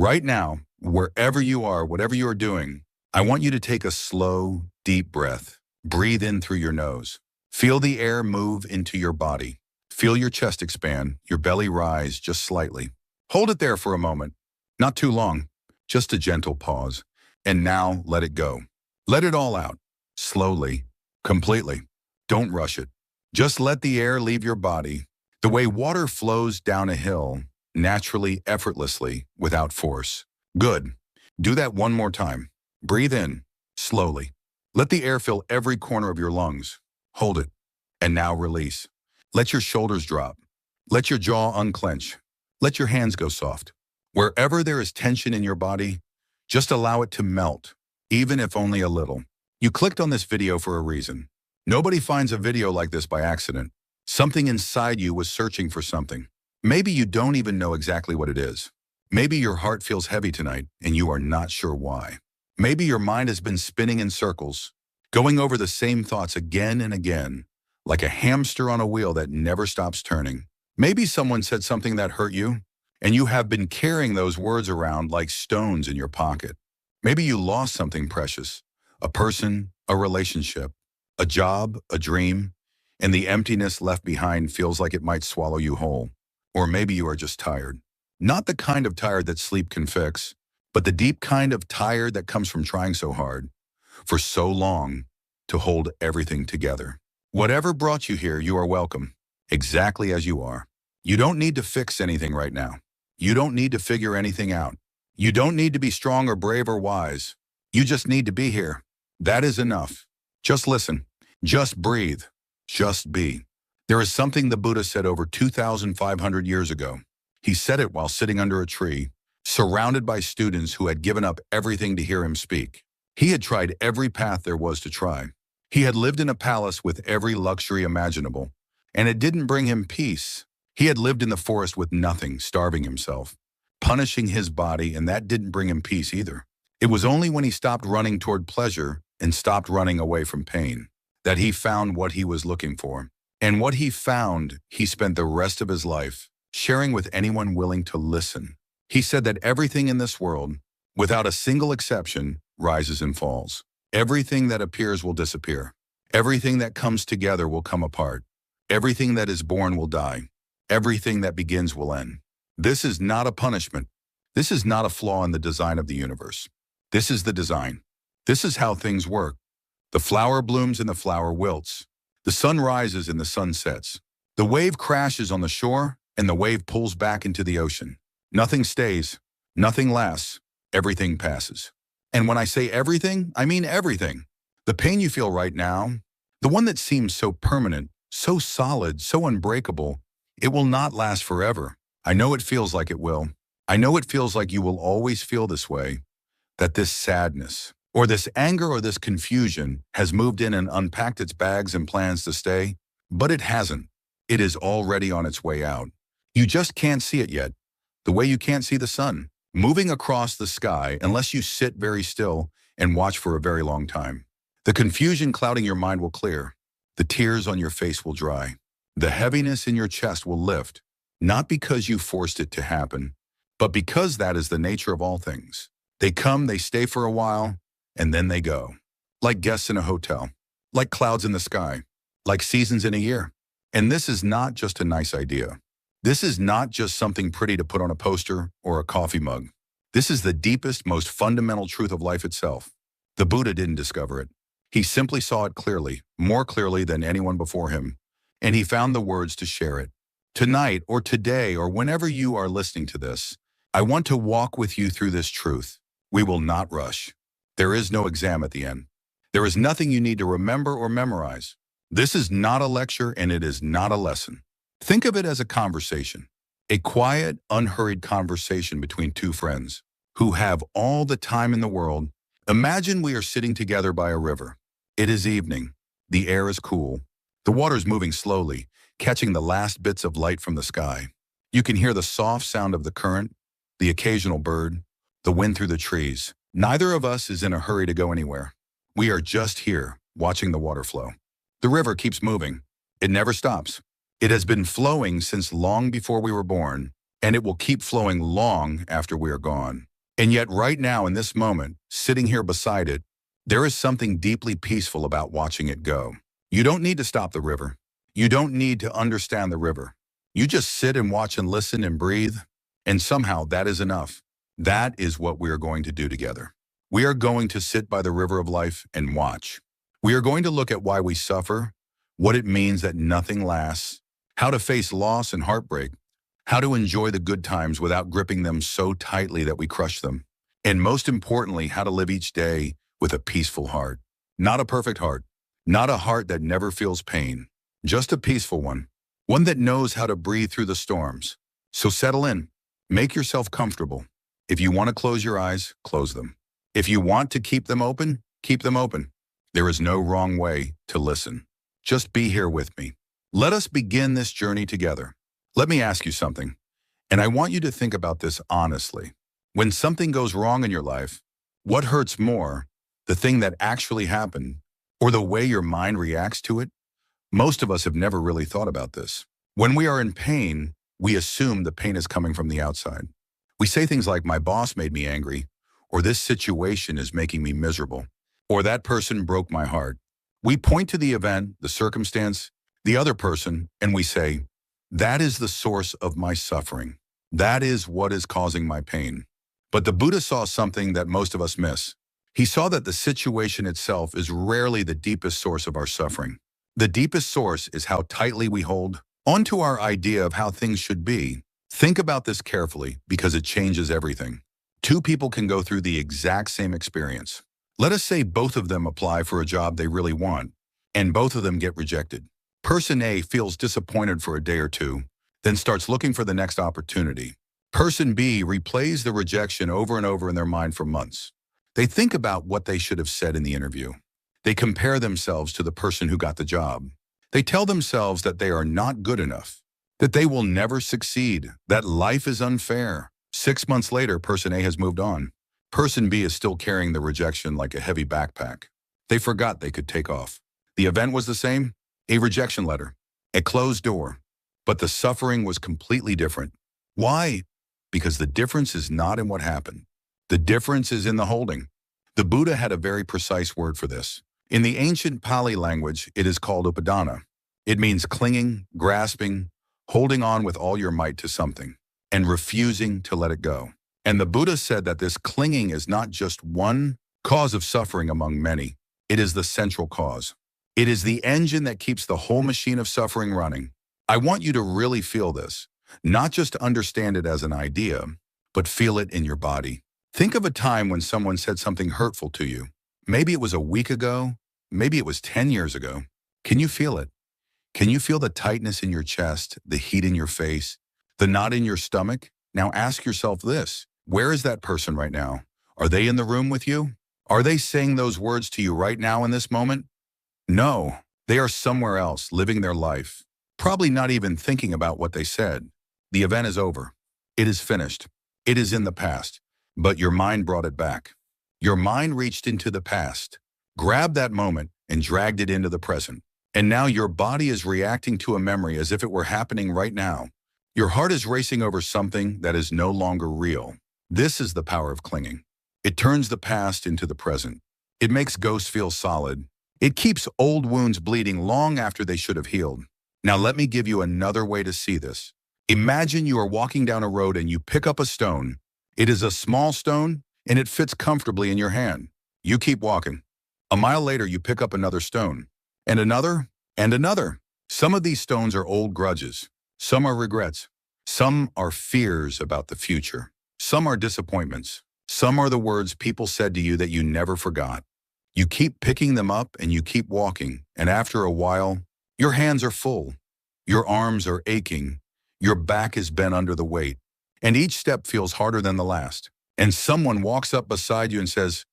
Right now, wherever you are, whatever you are doing, I want you to take a slow, deep breath. Breathe in through your nose. Feel the air move into your body. Feel your chest expand, your belly rise just slightly. Hold it there for a moment. Not too long, just a gentle pause. And now let it go. Let it all out. Slowly, completely. Don't rush it. Just let the air leave your body. The way water flows down a hill, naturally, effortlessly, without force. Good. Do that one more time. Breathe in, slowly. Let the air fill every corner of your lungs. Hold it. And now release. Let your shoulders drop. Let your jaw unclench. Let your hands go soft. Wherever there is tension in your body, just allow it to melt, even if only a little. You clicked on this video for a reason. Nobody finds a video like this by accident. Something inside you was searching for something. Maybe you don't even know exactly what it is. Maybe your heart feels heavy tonight and you are not sure why. Maybe your mind has been spinning in circles, going over the same thoughts again and again, like a hamster on a wheel that never stops turning. Maybe someone said something that hurt you, and you have been carrying those words around like stones in your pocket. Maybe you lost something precious, a person, a relationship, a job, a dream, and the emptiness left behind feels like it might swallow you whole. Or maybe you are just tired. Not the kind of tired that sleep can fix, but the deep kind of tired that comes from trying so hard, for so long, to hold everything together. Whatever brought you here, you are welcome, exactly as you are. You don't need to fix anything right now. You don't need to figure anything out. You don't need to be strong or brave or wise. You just need to be here. That is enough. Just listen. Just breathe. Just be. There is something the Buddha said over 2,500 years ago. He said it while sitting under a tree, surrounded by students who had given up everything to hear him speak. He had tried every path there was to try. He had lived in a palace with every luxury imaginable, and it didn't bring him peace. He had lived in the forest with nothing, starving himself, punishing his body, and that didn't bring him peace either. It was only when he stopped running toward pleasure and stopped running away from pain that he found what he was looking for. And what he found, he spent the rest of his life sharing with anyone willing to listen. He said that everything in this world, without a single exception, rises and falls. Everything that appears will disappear. Everything that comes together will come apart. Everything that is born will die. Everything that begins will end. This is not a punishment. This is not a flaw in the design of the universe. This is the design. This is how things work. The flower blooms and the flower wilts. The sun rises and the sun sets. The wave crashes on the shore and the wave pulls back into the ocean. Nothing stays. Nothing lasts. Everything passes. And when I say everything, I mean everything. The pain you feel right now, the one that seems so permanent, so solid, so unbreakable, it will not last forever. I know it feels like it will. I know it feels like you will always feel this way, that this sadness, or this anger or this confusion has moved in and unpacked its bags and plans to stay, but it hasn't. It is already on its way out. You just can't see it yet, the way you can't see the sun moving across the sky unless you sit very still and watch for a very long time. The confusion clouding your mind will clear. The tears on your face will dry. The heaviness in your chest will lift, not because you forced it to happen, but because that is the nature of all things. They come, they stay for a while, and then they go. Like guests in a hotel, like clouds in the sky, like seasons in a year. And this is not just a nice idea. This is not just something pretty to put on a poster or a coffee mug. This is the deepest, most fundamental truth of life itself. The Buddha didn't discover it. He simply saw it clearly, more clearly than anyone before him, and he found the words to share it. Tonight or today or whenever you are listening to this, I want to walk with you through this truth. We will not rush. There is no exam at the end. There is nothing you need to remember or memorize. This is not a lecture and it is not a lesson. Think of it as a conversation, a quiet, unhurried conversation between two friends who have all the time in the world. Imagine we are sitting together by a river. It is evening. The air is cool. The water is moving slowly, catching the last bits of light from the sky. You can hear the soft sound of the current, the occasional bird, the wind through the trees. Neither of us is in a hurry to go anywhere. We are just here, watching the water flow. The river keeps moving. It never stops. It has been flowing since long before we were born, and it will keep flowing long after we are gone. And yet right now in this moment, sitting here beside it, there is something deeply peaceful about watching it go. You don't need to stop the river. You don't need to understand the river. You just sit and watch and listen and breathe, and somehow that is enough. That is what we are going to do together. We are going to sit by the river of life and watch. We are going to look at why we suffer, what it means that nothing lasts, how to face loss and heartbreak, how to enjoy the good times without gripping them so tightly that we crush them, and most importantly, how to live each day with a peaceful heart. Not a perfect heart, not a heart that never feels pain, just a peaceful one, one that knows how to breathe through the storms. So settle in, make yourself comfortable. If you want to close your eyes, close them. If you want to keep them open, keep them open. There is no wrong way to listen. Just be here with me. Let us begin this journey together. Let me ask you something, and I want you to think about this honestly. When something goes wrong in your life, what hurts more, the thing that actually happened, or the way your mind reacts to it? Most of us have never really thought about this. When we are in pain, we assume the pain is coming from the outside. We say things like, my boss made me angry, or this situation is making me miserable, or that person broke my heart. We point to the event, the circumstance, the other person, and we say, that is the source of my suffering. That is what is causing my pain. But the Buddha saw something that most of us miss. He saw that the situation itself is rarely the deepest source of our suffering. The deepest source is how tightly we hold onto our idea of how things should be. Think about this carefully because it changes everything. Two people can go through the exact same experience. Let us say both of them apply for a job they really want, and both of them get rejected. Person A feels disappointed for a day or two, then starts looking for the next opportunity. Person B replays the rejection over and over in their mind for months. They think about what they should have said in the interview. They compare themselves to the person who got the job. They tell themselves that they are not good enough, that they will never succeed, that life is unfair. 6 months later, person A has moved on. Person B is still carrying the rejection like a heavy backpack. They forgot they could take off. The event was the same, a rejection letter, a closed door, but the suffering was completely different. Why? Because the difference is not in what happened. The difference is in the holding. The Buddha had a very precise word for this. In the ancient Pali language, it is called upadana. It means clinging, grasping, holding on with all your might to something, and refusing to let it go. And the Buddha said that this clinging is not just one cause of suffering among many. It is the central cause. It is the engine that keeps the whole machine of suffering running. I want you to really feel this, not just understand it as an idea, but feel it in your body. Think of a time when someone said something hurtful to you. Maybe it was a week ago, maybe it was 10 years ago. Can you feel it? Can you feel the tightness in your chest, the heat in your face, the knot in your stomach? Now ask yourself this, where is that person right now? Are they in the room with you? Are they saying those words to you right now in this moment? No, they are somewhere else, living their life, probably not even thinking about what they said. The event is over. It is finished. It is in the past, but your mind brought it back. Your mind reached into the past, grabbed that moment, and dragged it into the present. And now your body is reacting to a memory as if it were happening right now. Your heart is racing over something that is no longer real. This is the power of clinging. It turns the past into the present. It makes ghosts feel solid. It keeps old wounds bleeding long after they should have healed. Now let me give you another way to see this. Imagine you are walking down a road and you pick up a stone. It is a small stone and it fits comfortably in your hand. You keep walking. A mile later, you pick up another stone, and another, and another. Some of these stones are old grudges. Some are regrets. Some are fears about the future. Some are disappointments. Some are the words people said to you that you never forgot. You keep picking them up and you keep walking, and after a while, your hands are full. Your arms are aching. Your back is bent under the weight, and each step feels harder than the last. And someone walks up beside you and says,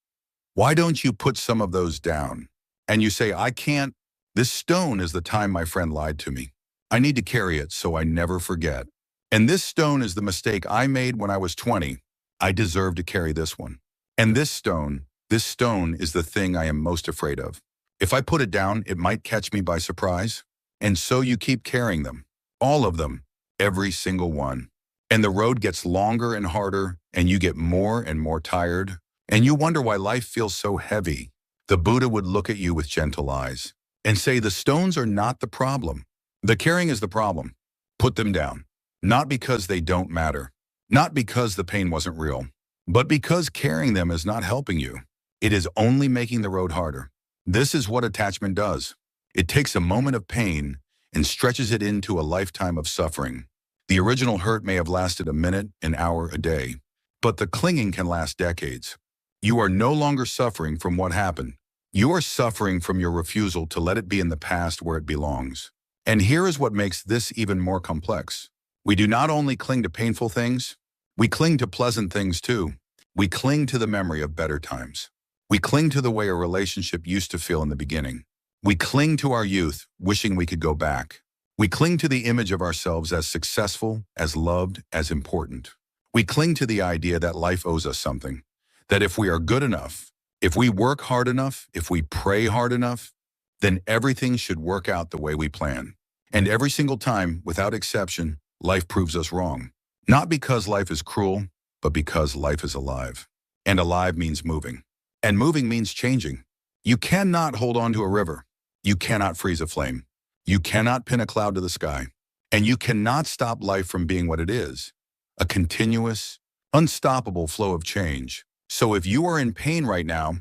"Why don't you put some of those down?" And you say, "I can't. This stone is the time my friend lied to me. I need to carry it so I never forget. And this stone is the mistake I made when I was 20. I deserve to carry this one. And this stone is the thing I am most afraid of. If I put it down, it might catch me by surprise." And so you keep carrying them, all of them, every single one. And the road gets longer and harder, and you get more and more tired, and you wonder why life feels so heavy, the Buddha would look at you with gentle eyes and say, the stones are not the problem. The carrying is the problem. Put them down. Not because they don't matter, not because the pain wasn't real, but because carrying them is not helping you. It is only making the road harder. This is what attachment does. It takes a moment of pain and stretches it into a lifetime of suffering. The original hurt may have lasted a minute, an hour, a day, but the clinging can last decades. You are no longer suffering from what happened. You are suffering from your refusal to let it be in the past where it belongs. And here is what makes this even more complex. We do not only cling to painful things, we cling to pleasant things too. We cling to the memory of better times. We cling to the way a relationship used to feel in the beginning. We cling to our youth, wishing we could go back. We cling to the image of ourselves as successful, as loved, as important. We cling to the idea that life owes us something, that if we are good enough, if we work hard enough, if we pray hard enough, then everything should work out the way we plan. And every single time, without exception, life proves us wrong. Not because life is cruel, but because life is alive. And alive means moving. And moving means changing. You cannot hold on to a river. You cannot freeze a flame. You cannot pin a cloud to the sky. And you cannot stop life from being what it is, a continuous, unstoppable flow of change. So if you are in pain right now,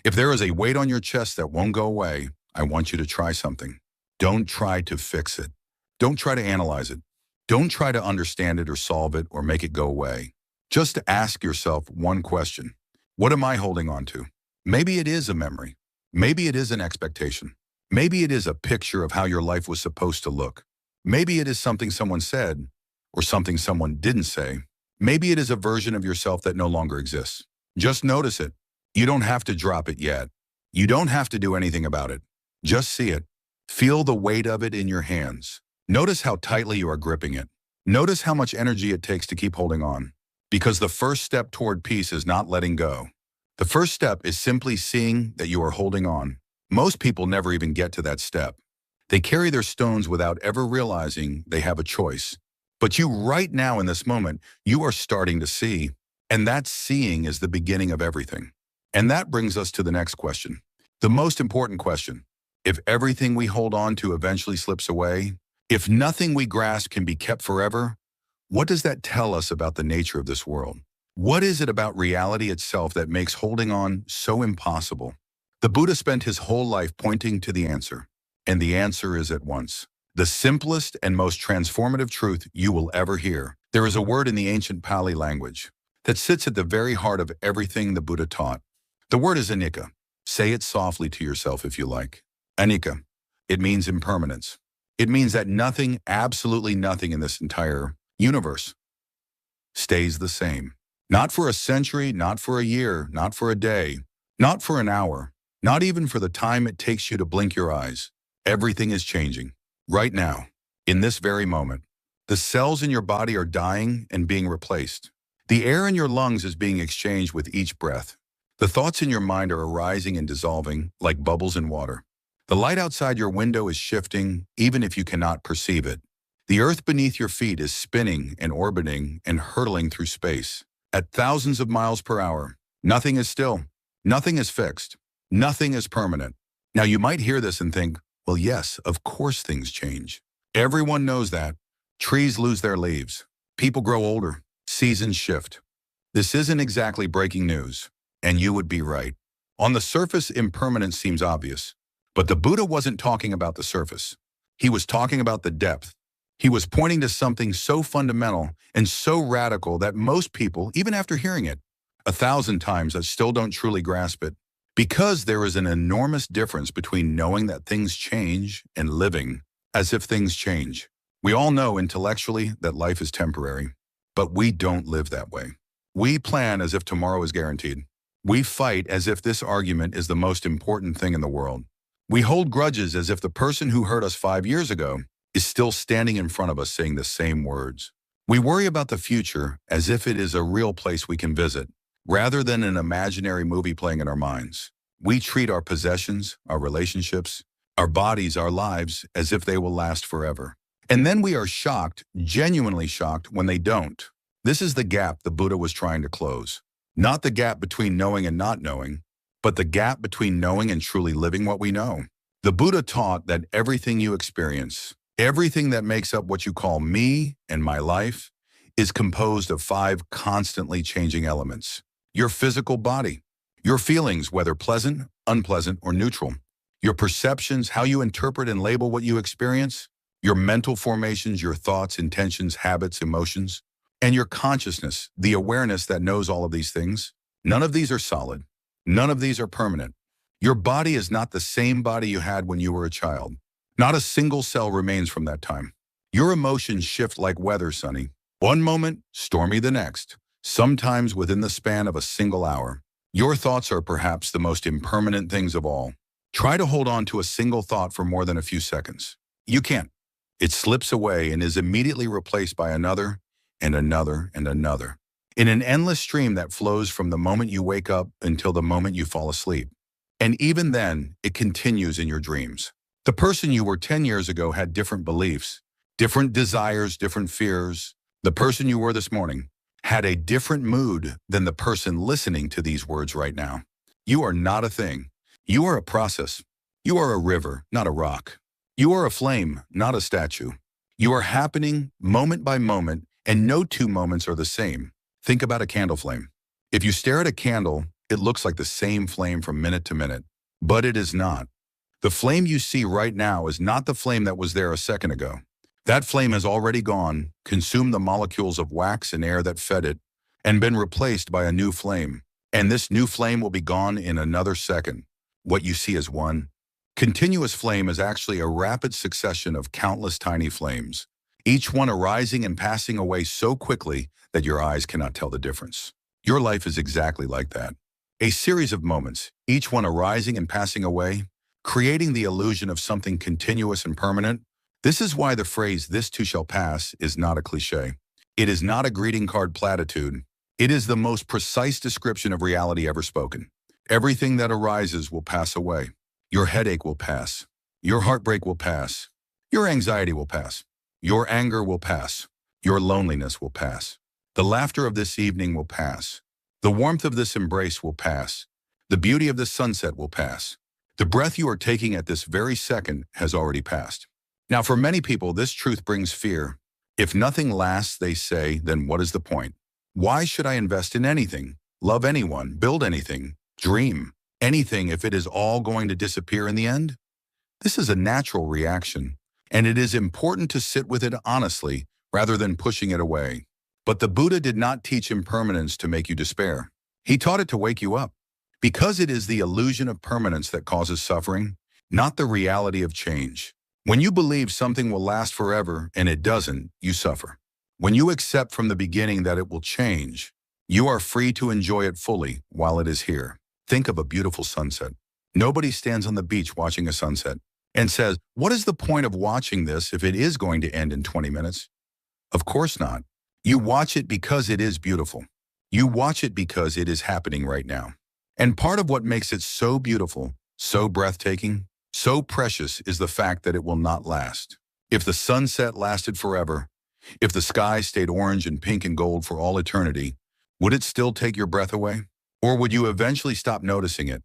if there is a weight on your chest that won't go away, I want you to try something. Don't try to fix it. Don't try to analyze it. Don't try to understand it or solve it or make it go away. Just ask yourself one question. What am I holding on to? Maybe it is a memory. Maybe it is an expectation. Maybe it is a picture of how your life was supposed to look. Maybe it is something someone said or something someone didn't say. Maybe it is a version of yourself that no longer exists. Just notice it. You don't have to drop it yet. You don't have to do anything about it. Just see it. Feel the weight of it in your hands. Notice how tightly you are gripping it. Notice how much energy it takes to keep holding on. Because the first step toward peace is not letting go. The first step is simply seeing that you are holding on. Most people never even get to that step. They carry their stones without ever realizing they have a choice. But you right now in this moment, you are starting to see. And that seeing is the beginning of everything. And that brings us to the next question. The most important question. If everything we hold on to eventually slips away, if nothing we grasp can be kept forever, what does that tell us about the nature of this world? What is it about reality itself that makes holding on so impossible? The Buddha spent his whole life pointing to the answer, and the answer is at once. The simplest and most transformative truth you will ever hear. There is a word in the ancient Pali language that sits at the very heart of everything the Buddha taught. The word is anicca. Say it softly to yourself if you like. Anicca. It means impermanence. It means that nothing, absolutely nothing in this entire universe stays the same. Not for a century, not for a year, not for a day, not for an hour, not even for the time it takes you to blink your eyes. Everything is changing. Right now, in this very moment. The cells in your body are dying and being replaced. The air in your lungs is being exchanged with each breath. The thoughts in your mind are arising and dissolving like bubbles in water. The light outside your window is shifting, even if you cannot perceive it. The earth beneath your feet is spinning and orbiting and hurtling through space. At thousands of miles per hour, nothing is still. Nothing is fixed. Nothing is permanent. Now you might hear this and think, well, yes, of course things change. Everyone knows that. Trees lose their leaves. People grow older. Seasons shift. This isn't exactly breaking news, and you would be right. On the surface, impermanence seems obvious, but the Buddha wasn't talking about the surface. He was talking about the depth. He was pointing to something so fundamental and so radical that most people, even after hearing it 1,000 times, still don't truly grasp it. Because there is an enormous difference between knowing that things change and living as if things change. We all know intellectually that life is temporary, but we don't live that way. We plan as if tomorrow is guaranteed. We fight as if this argument is the most important thing in the world. We hold grudges as if the person who hurt us 5 years ago is still standing in front of us saying the same words. We worry about the future as if it is a real place we can visit, rather than an imaginary movie playing in our minds. We treat our possessions, our relationships, our bodies, our lives as if they will last forever. And then we are shocked, genuinely shocked, when they don't. This is the gap the Buddha was trying to close. Not the gap between knowing and not knowing, but the gap between knowing and truly living what we know. The Buddha taught that everything you experience, everything that makes up what you call me and my life, is composed of 5 constantly changing elements. Your physical body, your feelings, whether pleasant, unpleasant, or neutral, your perceptions, how you interpret and label what you experience, your mental formations, your thoughts, intentions, habits, emotions, and your consciousness, the awareness that knows all of these things. None of these are solid. None of these are permanent. Your body is not the same body you had when you were a child. Not a single cell remains from that time. Your emotions shift like weather, Sonny. One moment, stormy the next, sometimes within the span of a single hour. Your thoughts are perhaps the most impermanent things of all. Try to hold on to a single thought for more than a few seconds. You can't. It slips away and is immediately replaced by another and another and another, in an endless stream that flows from the moment you wake up until the moment you fall asleep. And even then, it continues in your dreams. The person you were 10 years ago had different beliefs, different desires, different fears. The person you were this morning had a different mood than the person listening to these words right now. You are not a thing. You are a process. You are a river, not a rock. You are a flame, not a statue. You are happening moment by moment, and no 2 moments are the same. Think about a candle flame. If you stare at a candle, it looks like the same flame from minute to minute, but it is not. The flame you see right now is not the flame that was there a second ago. That flame has already gone, consumed the molecules of wax and air that fed it, and been replaced by a new flame. And this new flame will be gone in another second. What you see as one continuous flame is actually a rapid succession of countless tiny flames, each one arising and passing away so quickly that your eyes cannot tell the difference. Your life is exactly like that. A series of moments, each one arising and passing away, creating the illusion of something continuous and permanent. This is why the phrase, "this too shall pass," is not a cliche. It is not a greeting card platitude. It is the most precise description of reality ever spoken. Everything that arises will pass away. Your headache will pass. Your heartbreak will pass. Your anxiety will pass. Your anger will pass. Your loneliness will pass. The laughter of this evening will pass. The warmth of this embrace will pass. The beauty of this sunset will pass. The breath you are taking at this very second has already passed. Now, for many people, this truth brings fear. If nothing lasts, they say, then what is the point? Why should I invest in anything, love anyone, build anything, dream anything if it is all going to disappear in the end? This is a natural reaction, and it is important to sit with it honestly rather than pushing it away. But the Buddha did not teach impermanence to make you despair. He taught it to wake you up, because it is the illusion of permanence that causes suffering, not the reality of change. When you believe something will last forever and it doesn't, you suffer. When you accept from the beginning that it will change, you are free to enjoy it fully while it is here. Think of a beautiful sunset. Nobody stands on the beach watching a sunset and says, "What is the point of watching this if it is going to end in 20 minutes? Of course not. You watch it because it is beautiful. You watch it because it is happening right now. And part of what makes it so beautiful, so breathtaking, so precious is the fact that it will not last. If the sunset lasted forever, if the sky stayed orange and pink and gold for all eternity, would it still take your breath away? Or would you eventually stop noticing it,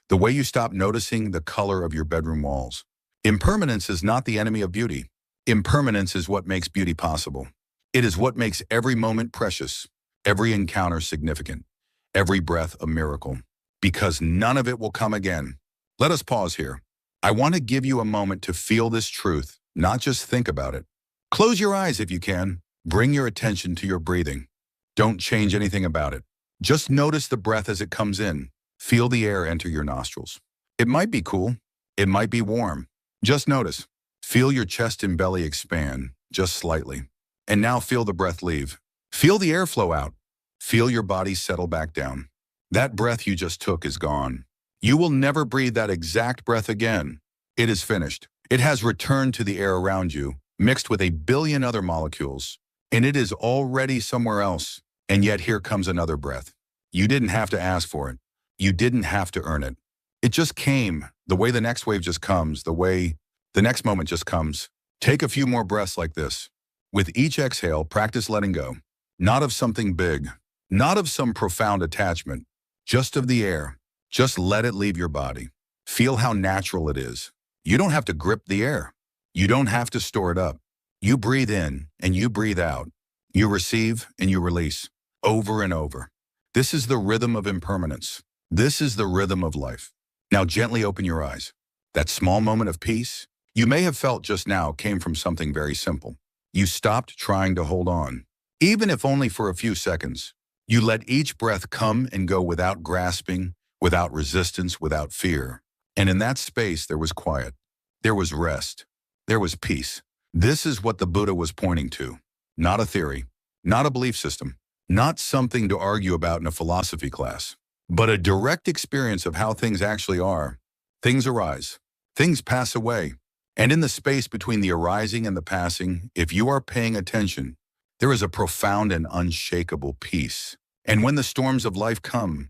the way you stop noticing the color of your bedroom walls? Impermanence is not the enemy of beauty. Impermanence is what makes beauty possible. It is what makes every moment precious, every encounter significant, every breath a miracle, because none of it will come again. Let us pause here. I want to give you a moment to feel this truth, not just think about it. Close your eyes if you can. Bring your attention to your breathing. Don't change anything about it. Just notice the breath as it comes in. Feel the air enter your nostrils. It might be cool. It might be warm. Just notice. Feel your chest and belly expand, just slightly. And now feel the breath leave. Feel the air flow out. Feel your body settle back down. That breath you just took is gone. You will never breathe that exact breath again. It is finished. It has returned to the air around you, mixed with a billion other molecules, and it is already somewhere else. And yet here comes another breath. You didn't have to ask for it. You didn't have to earn it. It just came, the way the next wave just comes, the way the next moment just comes. Take a few more breaths like this. With each exhale, practice letting go. Not of something big, not of some profound attachment, just of the air. Just let it leave your body. Feel how natural it is. You don't have to grip the air. You don't have to store it up. You breathe in and you breathe out. You receive and you release, over and over. This is the rhythm of impermanence. This is the rhythm of life. Now gently open your eyes. That small moment of peace you may have felt just now came from something very simple. You stopped trying to hold on, even if only for a few seconds. You let each breath come and go without grasping, without resistance, without fear. And in that space, there was quiet. There was rest. There was peace. This is what the Buddha was pointing to. Not a theory, not a belief system, not something to argue about in a philosophy class, but a direct experience of how things actually are. Things arise. Things pass away. And in the space between the arising and the passing, if you are paying attention, there is a profound and unshakable peace. And when the storms of life come,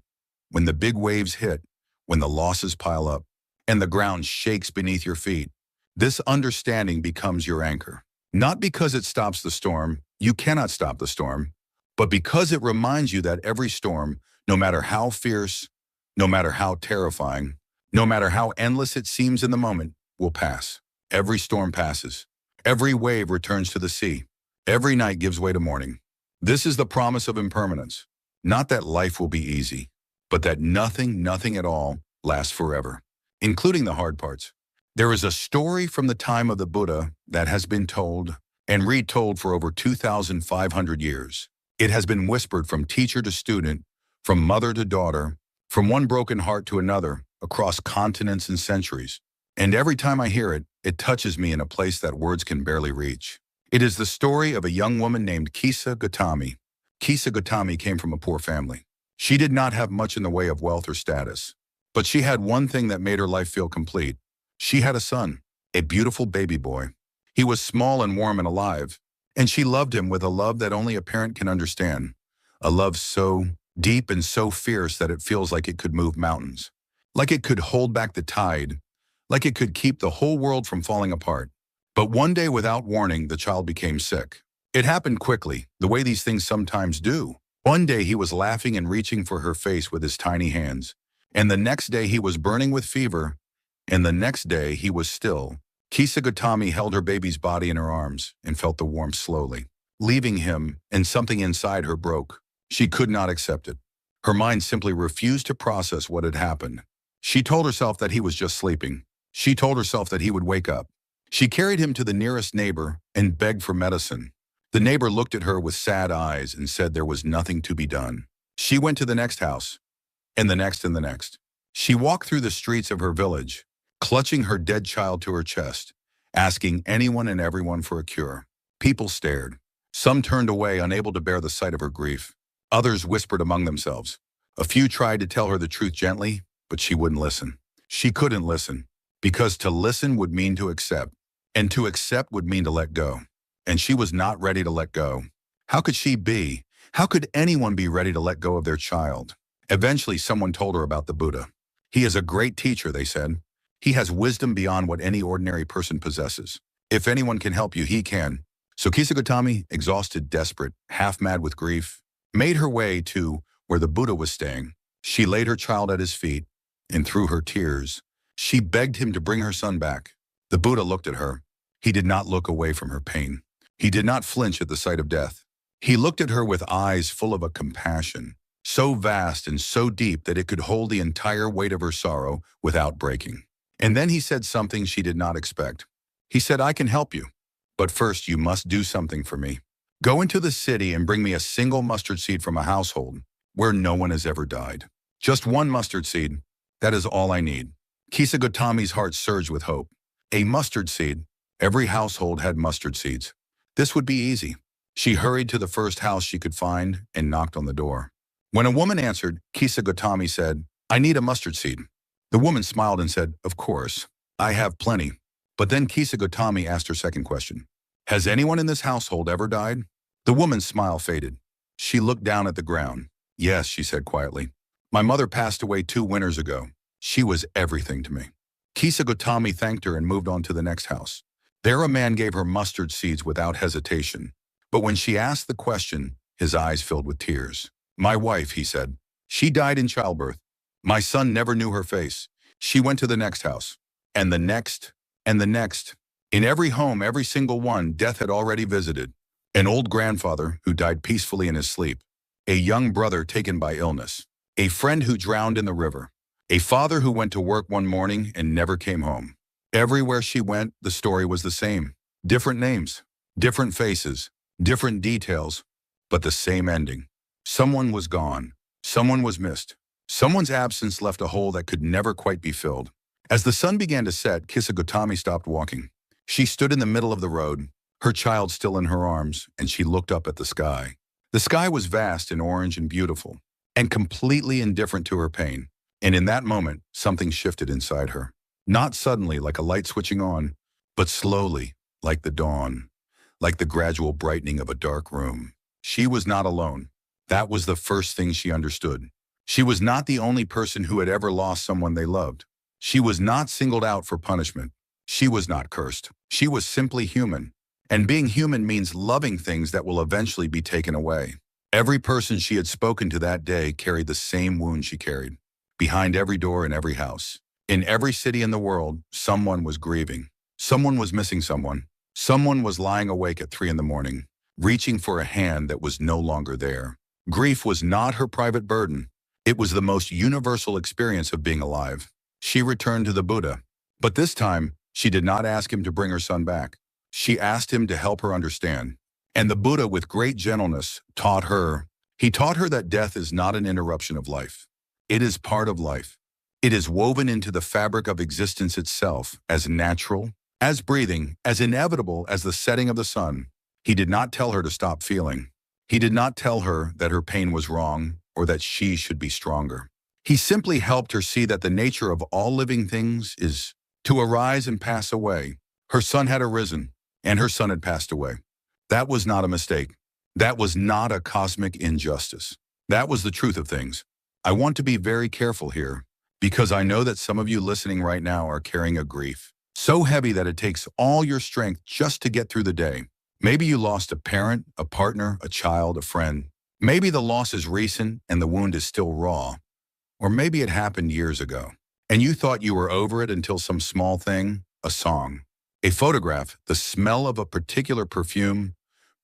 when the big waves hit, when the losses pile up, and the ground shakes beneath your feet, this understanding becomes your anchor. Not because it stops the storm, you cannot stop the storm, but because it reminds you that every storm, no matter how fierce, no matter how terrifying, no matter how endless it seems in the moment, will pass. Every storm passes. Every wave returns to the sea. Every night gives way to morning. This is the promise of impermanence. Not that life will be easy, but that nothing at all lasts forever, including the hard parts. There is a story from the time of the Buddha that has been told and retold for over 2,500 years. It has been whispered from teacher to student, from mother to daughter, from one broken heart to another, across continents and centuries. And every time I hear it, it touches me in a place that words can barely reach. It is the story of a young woman named Kisa Gotami. Kisa Gotami came from a poor family. She did not have much in the way of wealth or status, but she had one thing that made her life feel complete. She had a son, a beautiful baby boy. He was small and warm and alive, and she loved him with a love that only a parent can understand. A love so deep and so fierce that it feels like it could move mountains, like it could hold back the tide, like it could keep the whole world from falling apart. But one day, without warning, the child became sick. It happened quickly, the way these things sometimes do. One day he was laughing and reaching for her face with his tiny hands, and the next day he was burning with fever, and the next day he was still. Kisa Gotami held her baby's body in her arms and felt the warmth slowly leaving him, and something inside her broke. She could not accept it. Her mind simply refused to process what had happened. She told herself that he was just sleeping. She told herself that he would wake up. She carried him to the nearest neighbor and begged for medicine. The neighbor looked at her with sad eyes and said there was nothing to be done. She went to the next house, and the next and the next. She walked through the streets of her village, clutching her dead child to her chest, asking anyone and everyone for a cure. People stared. Some turned away, unable to bear the sight of her grief. Others whispered among themselves. A few tried to tell her the truth gently, but she wouldn't listen. She couldn't listen, because to listen would mean to accept, and to accept would mean to let go. And she was not ready to let go. How could she be? How could anyone be ready to let go of their child? Eventually, someone told her about the Buddha. He is a great teacher, they said. He has wisdom beyond what any ordinary person possesses. If anyone can help you, he can. So Kisa Gotami, exhausted, desperate, half-mad with grief, made her way to where the Buddha was staying. She laid her child at his feet, and through her tears, she begged him to bring her son back. The Buddha looked at her. He did not look away from her pain. He did not flinch at the sight of death. He looked at her with eyes full of a compassion, so vast and so deep that it could hold the entire weight of her sorrow without breaking. And then he said something she did not expect. He said, "I can help you, but first you must do something for me. Go into the city and bring me a single mustard seed from a household where no one has ever died. Just one mustard seed. That is all I need." Kisa Gotami's heart surged with hope. A mustard seed. Every household had mustard seeds. This would be easy. She hurried to the first house she could find and knocked on the door. When a woman answered, Kisa Gotami said, "I need a mustard seed." The woman smiled and said, "Of course, I have plenty." But then Kisa Gotami asked her second question. "Has anyone in this household ever died?" The woman's smile faded. She looked down at the ground. "Yes," she said quietly. "My mother passed away 2 winters ago. She was everything to me." Kisa Gotami thanked her and moved on to the next house. There a man gave her mustard seeds without hesitation. But when she asked the question, his eyes filled with tears. My wife, he said. She died in childbirth. My son never knew her face. She went to the next house. And the next, and the next. In every home, every single one, death had already visited. An old grandfather who died peacefully in his sleep. A young brother taken by illness. A friend who drowned in the river. A father who went to work one morning and never came home. Everywhere she went, the story was the same. Different names, different faces, different details, but the same ending. Someone was gone. Someone was missed. Someone's absence left a hole that could never quite be filled. As the sun began to set, Kisa Gotami stopped walking. She stood in the middle of the road, her child still in her arms, and she looked up at the sky. The sky was vast and orange and beautiful, and completely indifferent to her pain. And in that moment, something shifted inside her. Not suddenly, like a light switching on, but slowly, like the dawn, like the gradual brightening of a dark room. She was not alone. That was the first thing she understood. She was not the only person who had ever lost someone they loved. She was not singled out for punishment. She was not cursed. She was simply human. And being human means loving things that will eventually be taken away. Every person she had spoken to that day carried the same wound she carried. Behind every door in every house, in every city in the world, someone was grieving. Someone was missing someone. Someone was lying awake at 3 in the morning, reaching for a hand that was no longer there. Grief was not her private burden. It was the most universal experience of being alive. She returned to the Buddha, but this time, she did not ask him to bring her son back. She asked him to help her understand. And the Buddha, with great gentleness, taught her that death is not an interruption of life. It is part of life. It is woven into the fabric of existence itself, as natural, as breathing, as inevitable as the setting of the sun. He did not tell her to stop feeling. He did not tell her that her pain was wrong or that she should be stronger. He simply helped her see that the nature of all living things is to arise and pass away. Her son had arisen, and her son had passed away. That was not a mistake. That was not a cosmic injustice. That was the truth of things. I want to be very careful here, because I know that some of you listening right now are carrying a grief so heavy that it takes all your strength just to get through the day. Maybe you lost a parent, a partner, a child, a friend. Maybe the loss is recent and the wound is still raw. Or maybe it happened years ago, and you thought you were over it until some small thing, a song, a photograph, the smell of a particular perfume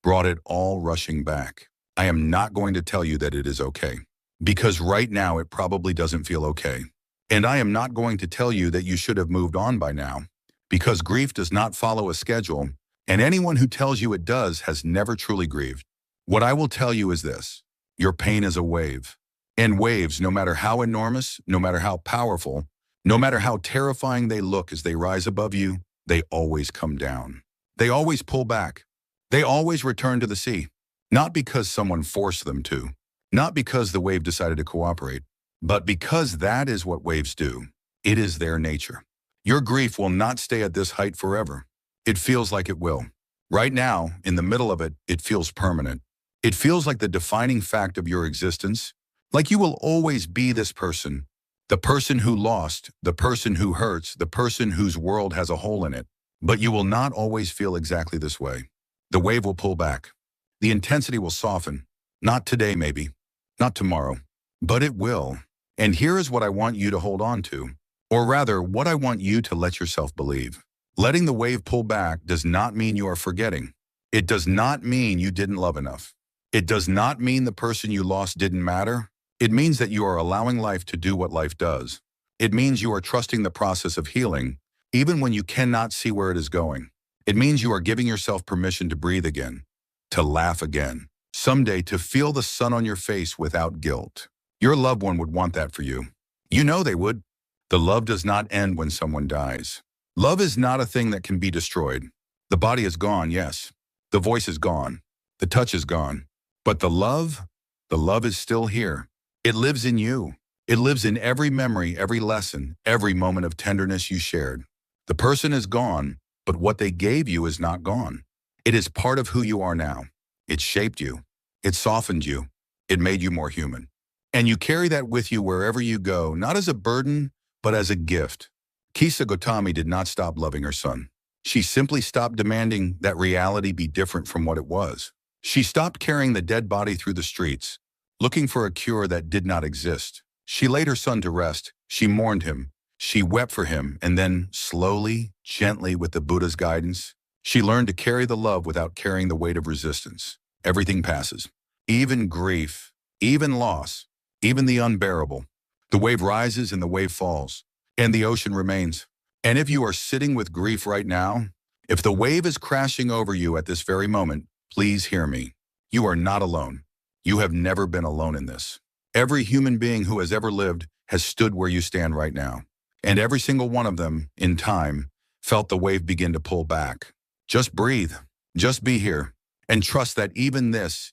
brought it all rushing back. I am not going to tell you that it is okay, because right now it probably doesn't feel okay. And I am not going to tell you that you should have moved on by now, because grief does not follow a schedule, and anyone who tells you it does has never truly grieved. What I will tell you is this: your pain is a wave. And waves, no matter how enormous, no matter how powerful, no matter how terrifying they look as they rise above you, they always come down. They always pull back. They always return to the sea. Not because someone forced them to, not because the wave decided to cooperate, but because that is what waves do. It is their nature. Your grief will not stay at this height forever. It feels like it will. Right now, in the middle of it, it feels permanent. It feels like the defining fact of your existence, like you will always be this person, the person who lost, the person who hurts, the person whose world has a hole in it. But you will not always feel exactly this way. The wave will pull back. The intensity will soften. Not today, maybe. Not tomorrow. But it will. And here is what I want you to hold on to. Or rather, what I want you to let yourself believe. Letting the wave pull back does not mean you are forgetting. It does not mean you didn't love enough. It does not mean the person you lost didn't matter. It means that you are allowing life to do what life does. It means you are trusting the process of healing, even when you cannot see where it is going. It means you are giving yourself permission to breathe again, to laugh again, someday to feel the sun on your face without guilt. Your loved one would want that for you. You know they would. The love does not end when someone dies. Love is not a thing that can be destroyed. The body is gone, yes. The voice is gone. The touch is gone. But the love is still here. It lives in you. It lives in every memory, every lesson, every moment of tenderness you shared. The person is gone, but what they gave you is not gone. It is part of who you are now. It shaped you. It softened you. It made you more human. And you carry that with you wherever you go, not as a burden, but as a gift. Kisa Gotami did not stop loving her son. She simply stopped demanding that reality be different from what it was. She stopped carrying the dead body through the streets, looking for a cure that did not exist. She laid her son to rest. She mourned him. She wept for him, and then, slowly, gently, with the Buddha's guidance, she learned to carry the love without carrying the weight of resistance. Everything passes. Even grief, even loss, even the unbearable. The wave rises and the wave falls, and the ocean remains. And if you are sitting with grief right now, if the wave is crashing over you at this very moment, please hear me. You are not alone. You have never been alone in this. Every human being who has ever lived has stood where you stand right now. And every single one of them, in time, felt the wave begin to pull back. Just breathe. Just be here. And trust that even this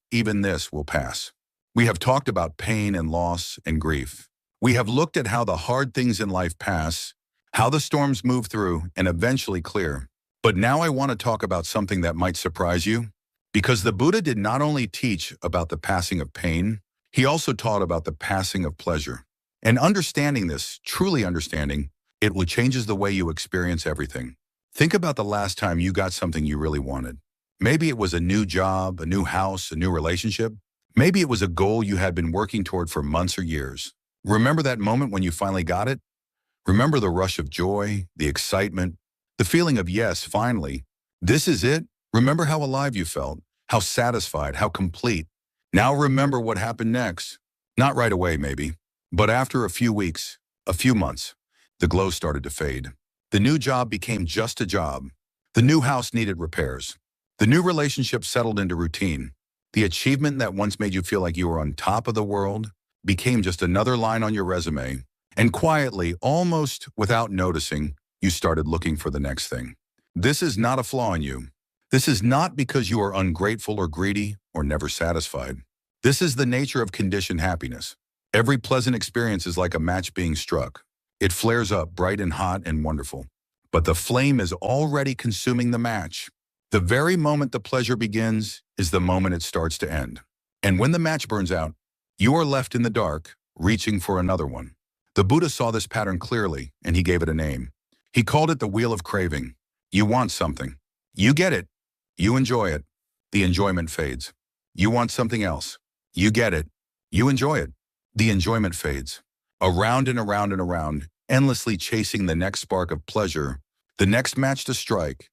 will pass. We have talked about pain and loss and grief. We have looked at how the hard things in life pass, how the storms move through and eventually clear. But now I want to talk about something that might surprise you. Because the Buddha did not only teach about the passing of pain, he also taught about the passing of pleasure. And understanding this, truly understanding, it will changes the way you experience everything. Think about the last time you got something you really wanted. Maybe it was a new job, a new house, a new relationship. Maybe it was a goal you had been working toward for months or years. Remember that moment when you finally got it? Remember the rush of joy, the excitement, the feeling of yes, finally, this is it? Remember how alive you felt, how satisfied, how complete. Now remember what happened next. Not right away, maybe. But after a few weeks, a few months, the glow started to fade. The new job became just a job. The new house needed repairs. The new relationship settled into routine. The achievement that once made you feel like you were on top of the world became just another line on your resume. And quietly, almost without noticing, you started looking for the next thing. This is not a flaw in you. This is not because you are ungrateful or greedy or never satisfied. This is the nature of conditioned happiness. Every pleasant experience is like a match being struck. It flares up bright and hot and wonderful. But the flame is already consuming the match. The very moment the pleasure begins is the moment it starts to end. And when the match burns out, you are left in the dark, reaching for another one. The Buddha saw this pattern clearly, and he gave it a name. He called it the wheel of craving. You want something. You get it. You enjoy it. The enjoyment fades. You want something else. You get it. You enjoy it. The enjoyment fades. Around and around and around, endlessly chasing the next spark of pleasure, the next match to strike,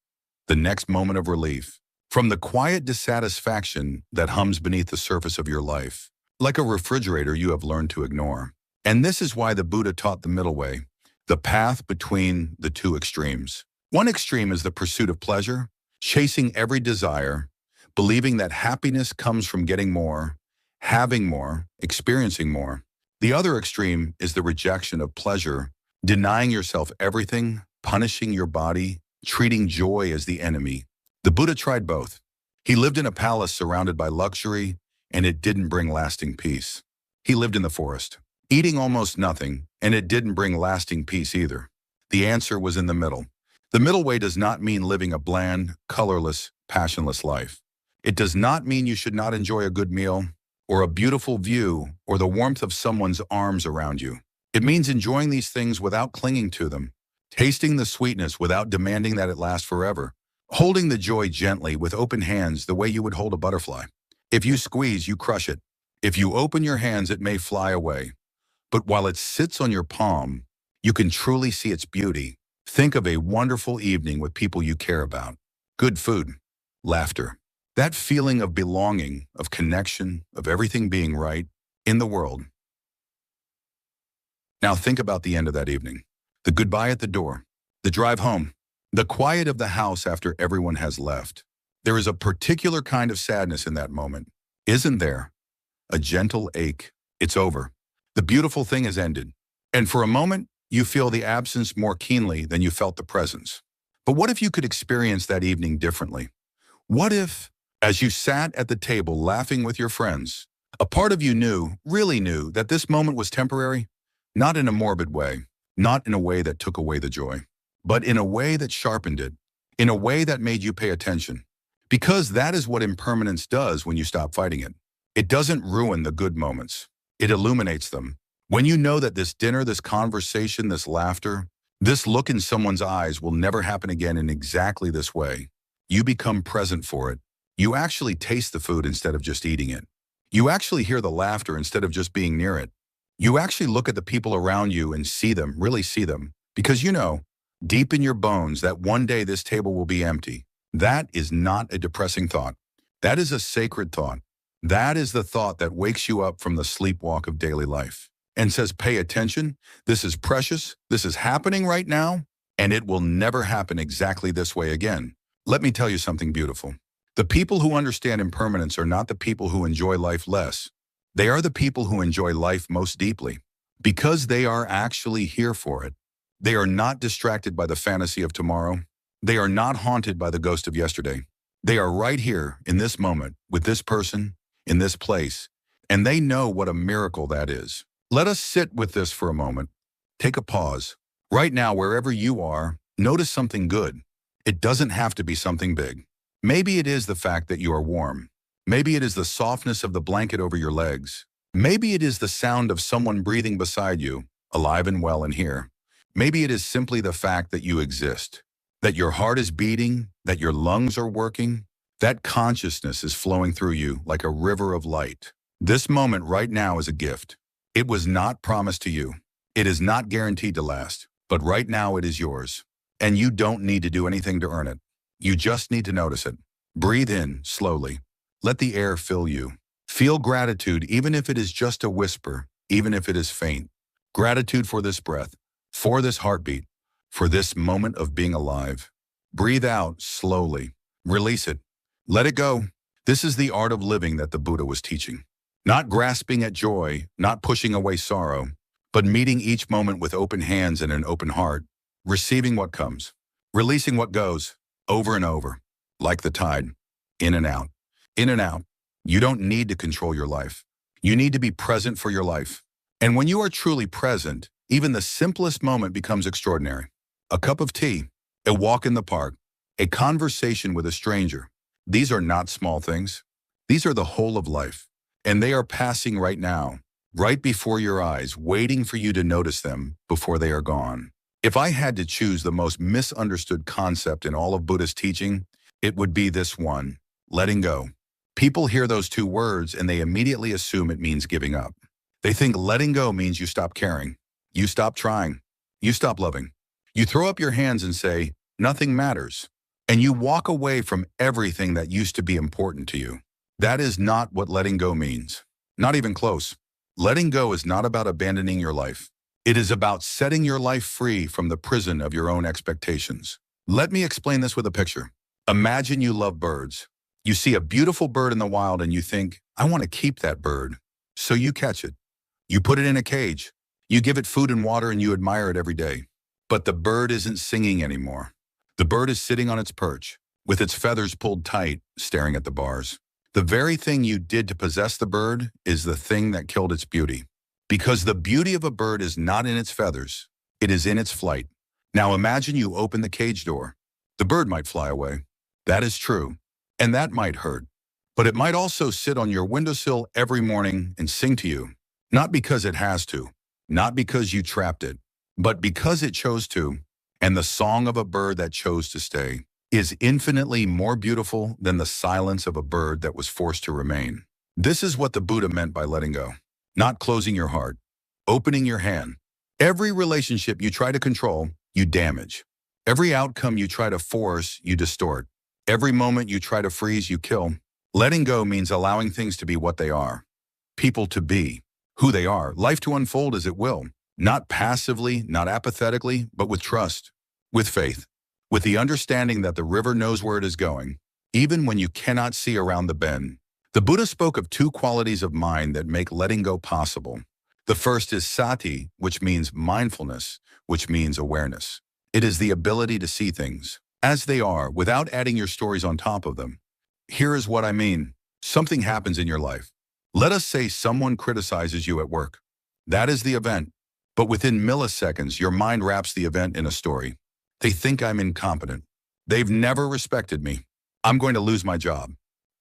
the next moment of relief. From the quiet dissatisfaction that hums beneath the surface of your life, like a refrigerator you have learned to ignore. And this is why the Buddha taught the middle way, the path between the two extremes. One extreme is the pursuit of pleasure, chasing every desire, believing that happiness comes from getting more, having more, experiencing more. The other extreme is the rejection of pleasure, denying yourself everything, punishing your body, treating joy as the enemy. The Buddha tried both. He lived in a palace surrounded by luxury, and it didn't bring lasting peace. He lived in the forest, eating almost nothing, and it didn't bring lasting peace either. The answer was in the middle. The middle way does not mean living a bland, colorless, passionless life. It does not mean you should not enjoy a good meal, or a beautiful view, or the warmth of someone's arms around you. It means enjoying these things without clinging to them, tasting the sweetness without demanding that it last forever, holding the joy gently with open hands the way you would hold a butterfly. If you squeeze, you crush it. If you open your hands, it may fly away. But while it sits on your palm, you can truly see its beauty. Think of a wonderful evening with people you care about. Good food, laughter. That feeling of belonging, of connection, of everything being right in the world. Now think about the end of that evening. The goodbye at the door, the drive home, the quiet of the house after everyone has left. There is a particular kind of sadness in that moment, isn't there? A gentle ache. It's over. The beautiful thing has ended. And for a moment, you feel the absence more keenly than you felt the presence. But what if you could experience that evening differently? What if, as you sat at the table laughing with your friends, a part of you knew, really knew, that this moment was temporary? Not in a morbid way, not in a way that took away the joy, but in a way that sharpened it, in a way that made you pay attention. Because that is what impermanence does when you stop fighting it. It doesn't ruin the good moments. It illuminates them. When you know that this dinner, this conversation, this laughter, this look in someone's eyes will never happen again in exactly this way, you become present for it. You actually taste the food instead of just eating it. You actually hear the laughter instead of just being near it. You actually look at the people around you and see them, really see them, because you know, deep in your bones, that one day this table will be empty. That is not a depressing thought. That is a sacred thought. That is the thought that wakes you up from the sleepwalk of daily life and says, pay attention, this is precious, this is happening right now, and it will never happen exactly this way again. Let me tell you something beautiful. The people who understand impermanence are not the people who enjoy life less. They are the people who enjoy life most deeply because they are actually here for it. They are not distracted by the fantasy of tomorrow. They are not haunted by the ghost of yesterday. They are right here in this moment with this person, in this place, and they know what a miracle that is. Let us sit with this for a moment. Take a pause. Right now, wherever you are, notice something good. It doesn't have to be something big. Maybe it is the fact that you are warm. Maybe it is the softness of the blanket over your legs. Maybe it is the sound of someone breathing beside you, alive and well and here. Maybe it is simply the fact that you exist, that your heart is beating, that your lungs are working, that consciousness is flowing through you like a river of light. This moment right now is a gift. It was not promised to you. It is not guaranteed to last, but right now it is yours. And you don't need to do anything to earn it. You just need to notice it. Breathe in slowly. Let the air fill you. Feel gratitude, even if it is just a whisper, even if it is faint. Gratitude for this breath, for this heartbeat, for this moment of being alive. Breathe out slowly. Release it. Let it go. This is the art of living that the Buddha was teaching. Not grasping at joy, not pushing away sorrow, but meeting each moment with open hands and an open heart, receiving what comes, releasing what goes, over and over, like the tide, in and out, in and out. You don't need to control your life. You need to be present for your life. And when you are truly present, even the simplest moment becomes extraordinary. A cup of tea, a walk in the park, a conversation with a stranger. These are not small things. These are the whole of life. And they are passing right now, right before your eyes, waiting for you to notice them before they are gone. If I had to choose the most misunderstood concept in all of Buddhist teaching, it would be this one, letting go. People hear those two words and they immediately assume it means giving up. They think letting go means you stop caring, you stop trying, you stop loving. You throw up your hands and say, nothing matters, and you walk away from everything that used to be important to you. That is not what letting go means. Not even close. Letting go is not about abandoning your life. It is about setting your life free from the prison of your own expectations. Let me explain this with a picture. Imagine you love birds. You see a beautiful bird in the wild and you think, I want to keep that bird. So you catch it. You put it in a cage. You give it food and water and you admire it every day. But the bird isn't singing anymore. The bird is sitting on its perch, with its feathers pulled tight, staring at the bars. The very thing you did to possess the bird is the thing that killed its beauty. Because the beauty of a bird is not in its feathers, it is in its flight. Now imagine you open the cage door. The bird might fly away. That is true, and that might hurt. But it might also sit on your windowsill every morning and sing to you. Not because it has to, not because you trapped it, but because it chose to. And the song of a bird that chose to stay is infinitely more beautiful than the silence of a bird that was forced to remain. This is what the Buddha meant by letting go. Not closing your heart, opening your hand. Every relationship you try to control, you damage. Every outcome you try to force, you distort. Every moment you try to freeze, you kill. Letting go means allowing things to be what they are. People to be who they are. Life to unfold as it will. Not passively, not apathetically, but with trust, with faith, with the understanding that the river knows where it is going, even when you cannot see around the bend. The Buddha spoke of two qualities of mind that make letting go possible. The first is sati, which means mindfulness, which means awareness. It is the ability to see things as they are without adding your stories on top of them. Here is what I mean. Something happens in your life. Let us say someone criticizes you at work. That is the event. But within milliseconds, your mind wraps the event in a story. They think I'm incompetent. They've never respected me. I'm going to lose my job.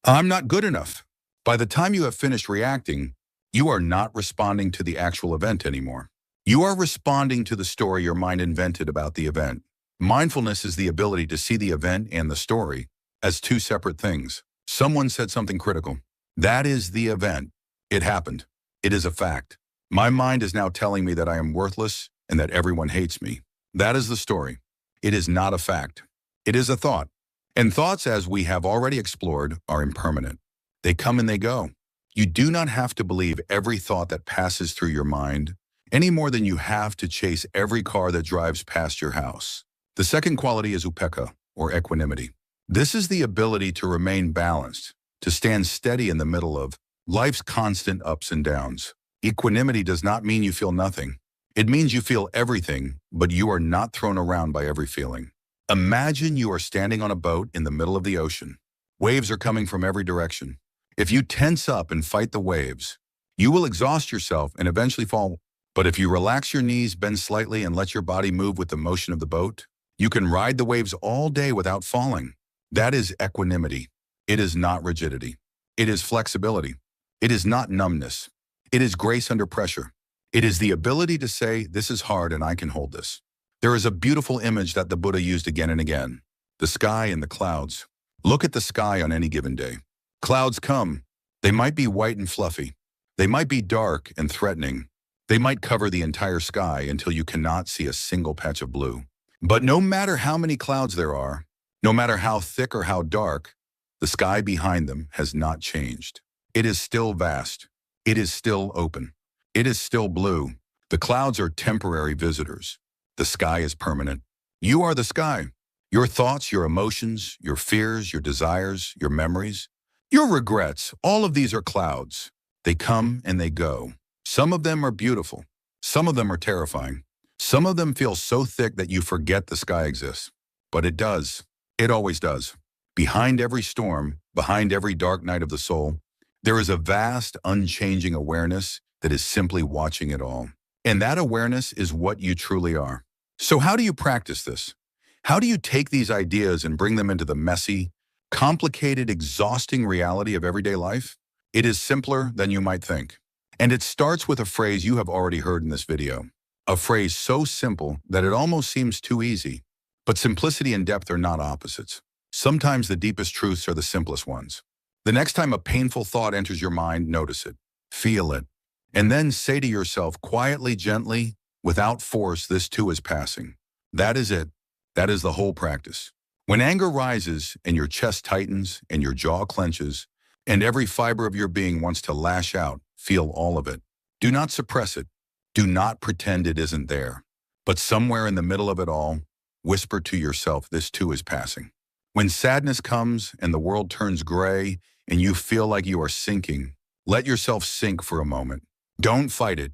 I'm not good enough. By the time you have finished reacting, you are not responding to the actual event anymore. You are responding to the story your mind invented about the event. Mindfulness is the ability to see the event and the story as two separate things. Someone said something critical. That is the event. It happened. It is a fact. My mind is now telling me that I am worthless and that everyone hates me. That is the story. It is not a fact. It is a thought. And thoughts, as we have already explored, are impermanent. They come and they go. You do not have to believe every thought that passes through your mind, any more than you have to chase every car that drives past your house. The second quality is upekkha, or equanimity. This is the ability to remain balanced, to stand steady in the middle of life's constant ups and downs. Equanimity does not mean you feel nothing. It means you feel everything, but you are not thrown around by every feeling. Imagine you are standing on a boat in the middle of the ocean. Waves are coming from every direction. If you tense up and fight the waves, you will exhaust yourself and eventually fall. But if you relax your knees, bend slightly, and let your body move with the motion of the boat, you can ride the waves all day without falling. That is equanimity. It is not rigidity. It is flexibility. It is not numbness. It is grace under pressure. It is the ability to say, this is hard and I can hold this. There is a beautiful image that the Buddha used again and again. The sky and the clouds. Look at the sky on any given day. Clouds come. They might be white and fluffy. They might be dark and threatening. They might cover the entire sky until you cannot see a single patch of blue. But no matter how many clouds there are, no matter how thick or how dark, the sky behind them has not changed. It is still vast. It is still open. It is still blue. The clouds are temporary visitors. The sky is permanent. You are the sky. Your thoughts, your emotions, your fears, your desires, your memories, your regrets, all of these are clouds. They come and they go. Some of them are beautiful. Some of them are terrifying. Some of them feel so thick that you forget the sky exists. But it does. It always does. Behind every storm, behind every dark night of the soul, there is a vast, unchanging awareness that is simply watching it all. And that awareness is what you truly are. So how do you practice this? How do you take these ideas and bring them into the messy, complicated, exhausting reality of everyday life? It is simpler than you might think. And it starts with a phrase you have already heard in this video. A phrase so simple that it almost seems too easy. But simplicity and depth are not opposites. Sometimes the deepest truths are the simplest ones. The next time a painful thought enters your mind, notice it, feel it, and then say to yourself quietly, gently, without force, this too is passing. That is it. That is the whole practice. When anger rises and your chest tightens and your jaw clenches and every fiber of your being wants to lash out, feel all of it. Do not suppress it. Do not pretend it isn't there. But somewhere in the middle of it all, whisper to yourself, this too is passing. When sadness comes and the world turns gray and you feel like you are sinking, let yourself sink for a moment. Don't fight it.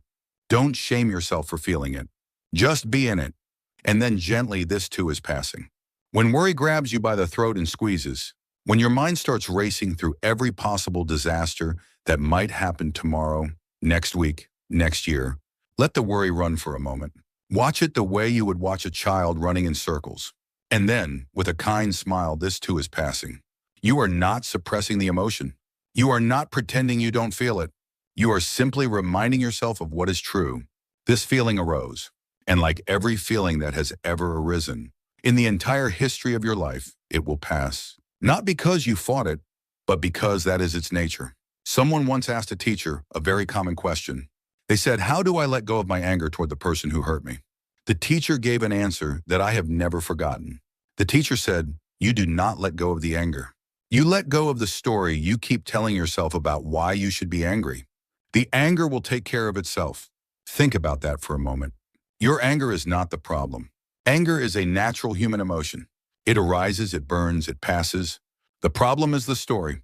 Don't shame yourself for feeling it. Just be in it. And then gently, this too is passing. When worry grabs you by the throat and squeezes, when your mind starts racing through every possible disaster that might happen tomorrow, next week, next year, let the worry run for a moment. Watch it the way you would watch a child running in circles. And then, with a kind smile, this too is passing. You are not suppressing the emotion. You are not pretending you don't feel it. You are simply reminding yourself of what is true. This feeling arose, and like every feeling that has ever arisen, in the entire history of your life, it will pass. Not because you fought it, but because that is its nature. Someone once asked a teacher a very common question. They said, how do I let go of my anger toward the person who hurt me? The teacher gave an answer that I have never forgotten. The teacher said, you do not let go of the anger. You let go of the story you keep telling yourself about why you should be angry. The anger will take care of itself. Think about that for a moment. Your anger is not the problem. Anger is a natural human emotion. It arises, it burns, it passes. The problem is the story,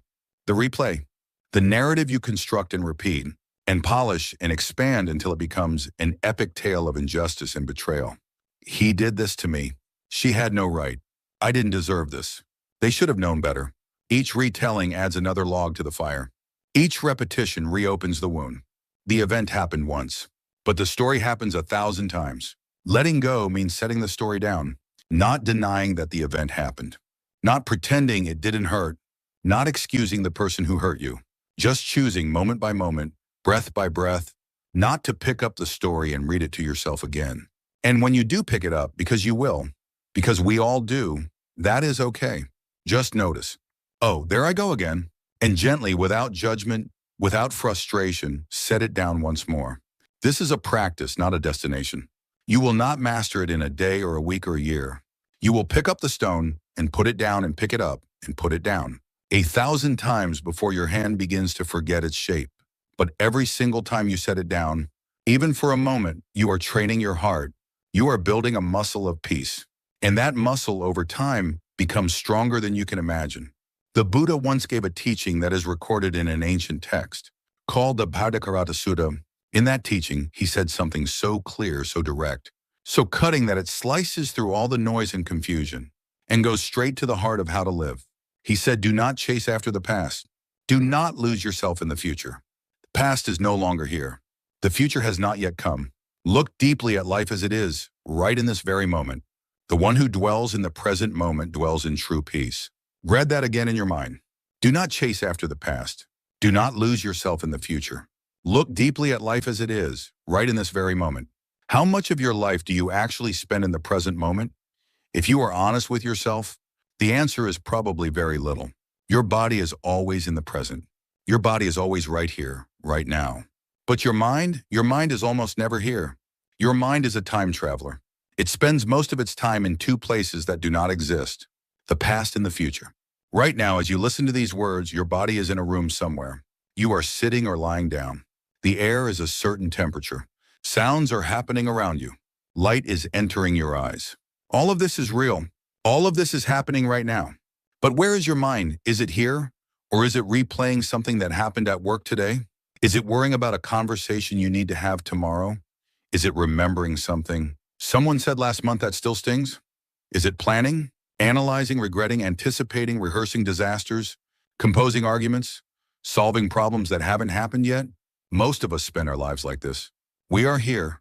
the replay, the narrative you construct and repeat, and polish and expand until it becomes an epic tale of injustice and betrayal. He did this to me. She had no right. I didn't deserve this. They should have known better. Each retelling adds another log to the fire. Each repetition reopens the wound. The event happened once, but the story happens 1,000 times. Letting go means setting the story down, not denying that the event happened, not pretending it didn't hurt, not excusing the person who hurt you, just choosing moment by moment, breath by breath, not to pick up the story and read it to yourself again. And when you do pick it up, because you will, because we all do, that is okay. Just notice. Oh, there I go again. And gently, without judgment, without frustration, set it down once more. This is a practice, not a destination. You will not master it in a day or a week or a year. You will pick up the stone and put it down and pick it up and put it down 1,000 times before your hand begins to forget its shape. But every single time you set it down, even for a moment, you are training your heart. You are building a muscle of peace. And that muscle over time becomes stronger than you can imagine. The Buddha once gave a teaching that is recorded in an ancient text called the Bhaddhakarata Sutta. In that teaching, he said something so clear, so direct, so cutting that it slices through all the noise and confusion and goes straight to the heart of how to live. He said, do not chase after the past. Do not lose yourself in the future. The past is no longer here. The future has not yet come. Look deeply at life as it is, right in this very moment. The one who dwells in the present moment dwells in true peace. Read that again in your mind. Do not chase after the past. Do not lose yourself in the future. Look deeply at life as it is, right in this very moment. How much of your life do you actually spend in the present moment? If you are honest with yourself, the answer is probably very little. Your body is always in the present. Your body is always right here, right now. But your mind is almost never here. Your mind is a time traveler. It spends most of its time in two places that do not exist, the past and the future. Right now, as you listen to these words, your body is in a room somewhere. You are sitting or lying down. The air is a certain temperature. Sounds are happening around you. Light is entering your eyes. All of this is real. All of this is happening right now. But where is your mind? Is it here? Or is it replaying something that happened at work today? Is it worrying about a conversation you need to have tomorrow? Is it remembering something someone said last month that still stings? Is it planning, analyzing, regretting, anticipating, rehearsing disasters, composing arguments, solving problems that haven't happened yet? Most of us spend our lives like this. We are here,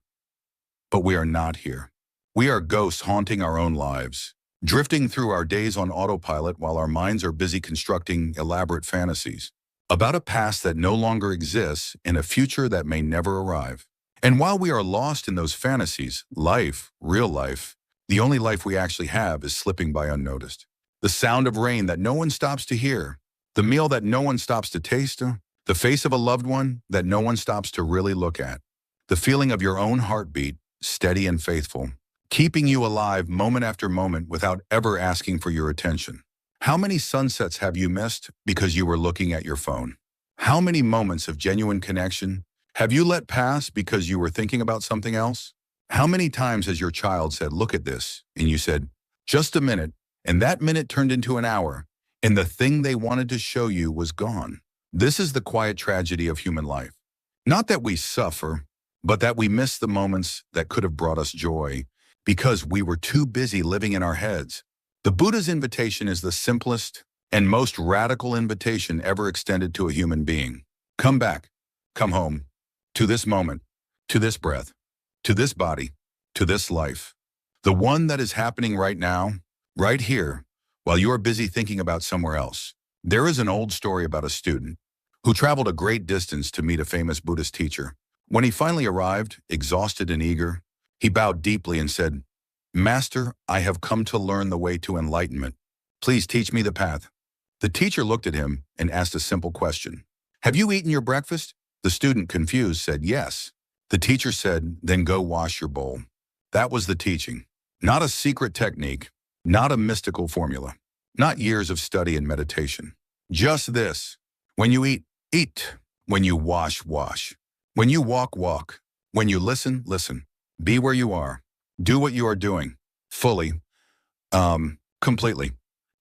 but we are not here. We are ghosts haunting our own lives, drifting through our days on autopilot while our minds are busy constructing elaborate fantasies about a past that no longer exists and a future that may never arrive. And while we are lost in those fantasies, life, real life, the only life we actually have is slipping by unnoticed. The sound of rain that no one stops to hear, the meal that no one stops to taste, the face of a loved one that no one stops to really look at, the feeling of your own heartbeat, steady and faithful, keeping you alive moment after moment without ever asking for your attention. How many sunsets have you missed because you were looking at your phone? How many moments of genuine connection have you let pass because you were thinking about something else? How many times has your child said, look at this, and you said, just a minute, and that minute turned into an hour, and the thing they wanted to show you was gone? This is the quiet tragedy of human life. Not that we suffer, but that we miss the moments that could have brought us joy because we were too busy living in our heads. The Buddha's invitation is the simplest and most radical invitation ever extended to a human being. Come back, come home, to this moment, to this breath, to this body, to this life. The one that is happening right now, right here, while you are busy thinking about somewhere else. There is an old story about a student who traveled a great distance to meet a famous Buddhist teacher. When he finally arrived, exhausted and eager, he bowed deeply and said, Master, I have come to learn the way to enlightenment. Please teach me the path. The teacher looked at him and asked a simple question. Have you eaten your breakfast? The student, confused, said yes. The teacher said, then go wash your bowl. That was the teaching. Not a secret technique, not a mystical formula, not years of study and meditation. Just this. When you eat, eat. When you wash, wash. When you walk, walk. When you listen, listen. Be where you are. Do what you are doing. Fully. Completely.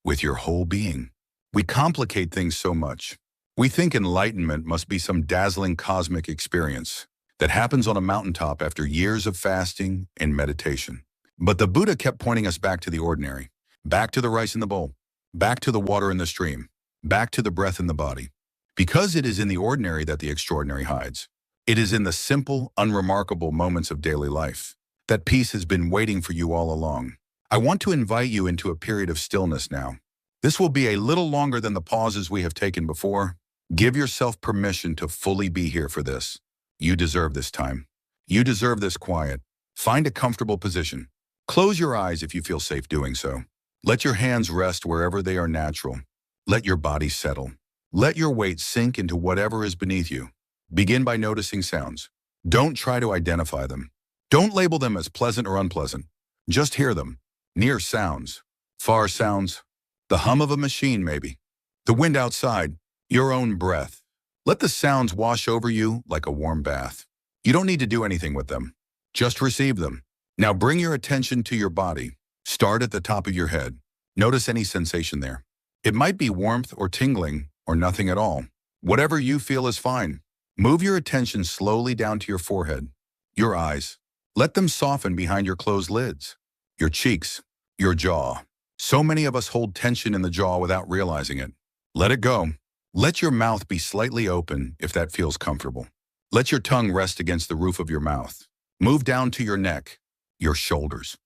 With your whole being. We complicate things so much. We think enlightenment must be some dazzling cosmic experience that happens on a mountaintop after years of fasting and meditation. But the Buddha kept pointing us back to the ordinary, back to the rice in the bowl, back to the water in the stream, back to the breath in the body. Because it is in the ordinary that the extraordinary hides. It is in the simple, unremarkable moments of daily life that peace has been waiting for you all along. I want to invite you into a period of stillness now. This will be a little longer than the pauses we have taken before. Give yourself permission to fully be here for this. You deserve this time. You deserve this quiet. Find a comfortable position. Close your eyes if you feel safe doing so. Let your hands rest wherever they are natural. Let your body settle. Let your weight sink into whatever is beneath you. Begin by noticing sounds. Don't try to identify them. Don't label them as pleasant or unpleasant. Just hear them. Near sounds, far sounds, the hum of a machine maybe, the wind outside, your own breath. Let the sounds wash over you like a warm bath. You don't need to do anything with them. Just receive them. Now bring your attention to your body. Start at the top of your head. Notice any sensation there. It might be warmth or tingling or nothing at all. Whatever you feel is fine. Move your attention slowly down to your forehead, your eyes. Let them soften behind your closed lids. Your cheeks, your jaw. So many of us hold tension in the jaw without realizing it. Let it go. Let your mouth be slightly open if that feels comfortable. Let your tongue rest against the roof of your mouth. Move down to your neck, your shoulders.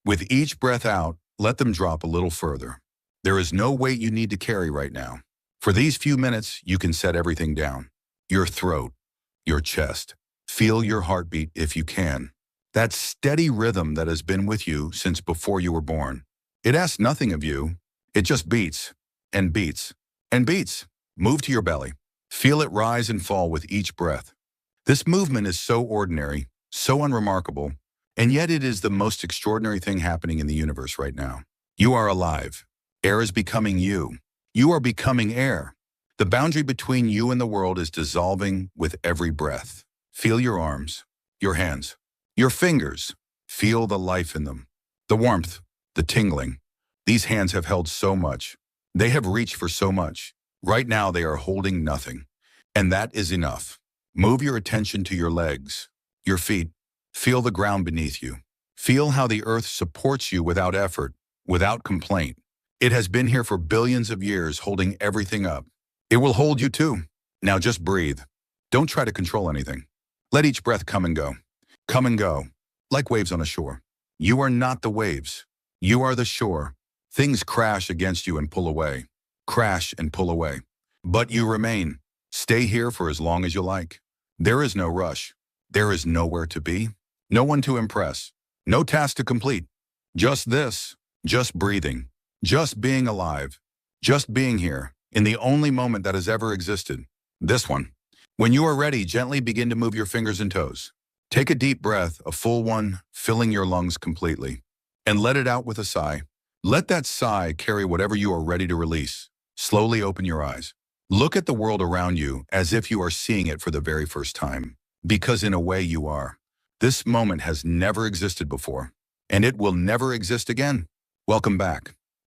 With each breath out, let them drop a little further. There is no weight you need to carry right now. For these few minutes, you can set everything down. Your throat, your chest. Feel your heartbeat if you can. That steady rhythm that has been with you since before you were born. It asks nothing of you. It just beats and beats and beats. Move to your belly. Feel it rise and fall with each breath. This movement is so ordinary, so unremarkable, and yet it is the most extraordinary thing happening in the universe right now. You are alive. Air is becoming you. You are becoming air. The boundary between you and the world is dissolving with every breath. Feel your arms, your hands, your fingers. Feel the life in them. The warmth, the tingling. These hands have held so much. They have reached for so much. Right now they are holding nothing. And that is enough. Move your attention to your legs, your feet. Feel the ground beneath you. Feel how the earth supports you without effort, without complaint. It has been here for billions of years, holding everything up. It will hold you too. Now just breathe. Don't try to control anything. Let each breath come and go, like waves on a shore. You are not the waves. You are the shore. Things crash against you and pull away. Crash and pull away. But you remain. Stay here for as long as you like. There is no rush. There is nowhere to be. No one to impress. No task to complete. Just this. Just breathing. Just being alive. Just being here. In the only moment that has ever existed. This one. When you are ready, gently begin to move your fingers and toes. Take a deep breath, a full one, filling your lungs completely. And let it out with a sigh. Let that sigh carry whatever you are ready to release. Slowly open your eyes. Look at the world around you as if you are seeing it for the very first time. Because in a way you are. This moment has never existed before. And it will never exist again. Welcome back.